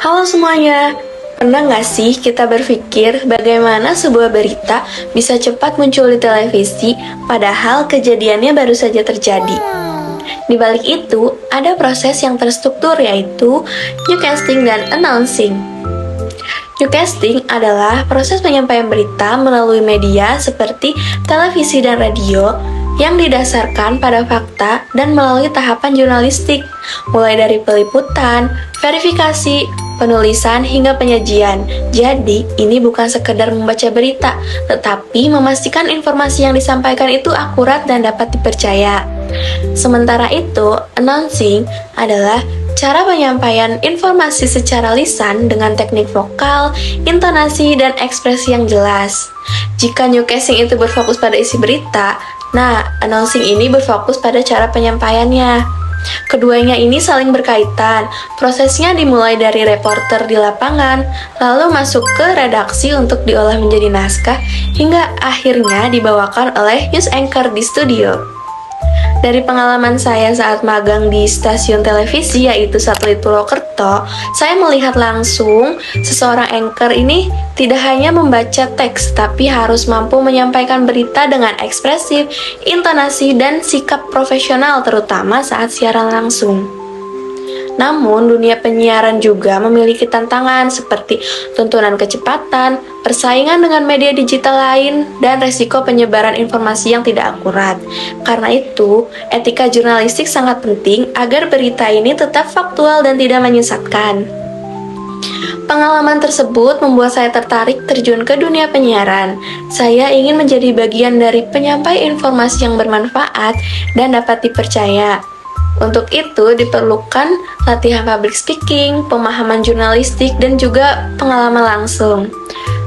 Halo semuanya, pernah nggak sih kita berpikir bagaimana sebuah berita bisa cepat muncul di televisi padahal kejadiannya baru saja terjadi? Di balik itu, ada proses yang terstruktur yaitu newscasting dan announcing. Newscasting adalah proses penyampaian berita melalui media seperti televisi dan radio yang didasarkan pada fakta dan melalui tahapan jurnalistik, mulai dari peliputan, verifikasi, penulisan, hingga penyajian. Jadi, ini bukan sekedar membaca berita, tetapi memastikan informasi yang disampaikan itu akurat dan dapat dipercaya. Sementara itu, announcing adalah cara penyampaian informasi secara lisan dengan teknik vokal, intonasi, dan ekspresi yang jelas. Jika newscasting itu berfokus pada isi berita, nah, announcing ini berfokus pada cara penyampaiannya. Keduanya ini saling berkaitan. Prosesnya dimulai dari reporter di lapangan, lalu masuk ke redaksi untuk diolah menjadi naskah, hingga akhirnya dibawakan oleh news anchor di studio. Dari pengalaman saya saat magang di stasiun televisi yaitu Satelit Purwokerto, saya melihat langsung seseorang anchor ini tidak hanya membaca teks, tapi harus mampu menyampaikan berita dengan ekspresif, intonasi, dan sikap profesional terutama saat siaran langsung. Namun, dunia penyiaran juga memiliki tantangan seperti tuntunan kecepatan, persaingan dengan media digital lain, dan resiko penyebaran informasi yang tidak akurat. Karena itu, etika jurnalistik sangat penting agar berita ini tetap faktual dan tidak menyesatkan. Pengalaman tersebut membuat saya tertarik terjun ke dunia penyiaran. Saya ingin menjadi bagian dari penyampai informasi yang bermanfaat dan dapat dipercaya. Untuk itu diperlukan latihan public speaking, pemahaman jurnalistik, dan juga pengalaman langsung.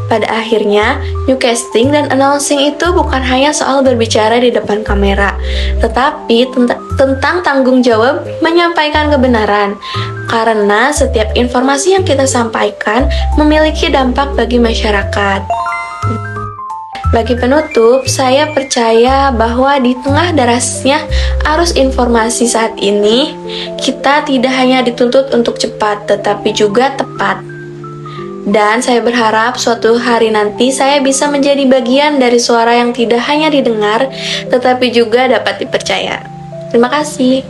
Pada akhirnya, newscasting dan announcing itu bukan hanya soal berbicara di depan kamera, tetapi tentang tanggung jawab menyampaikan kebenaran. Karena setiap informasi yang kita sampaikan memiliki dampak bagi masyarakat. Bagi penutup, saya percaya bahwa di tengah derasnya arus informasi saat ini, kita tidak hanya dituntut untuk cepat, tetapi juga tepat. Dan saya berharap suatu hari nanti saya bisa menjadi bagian dari suara yang tidak hanya didengar, tetapi juga dapat dipercaya. Terima kasih.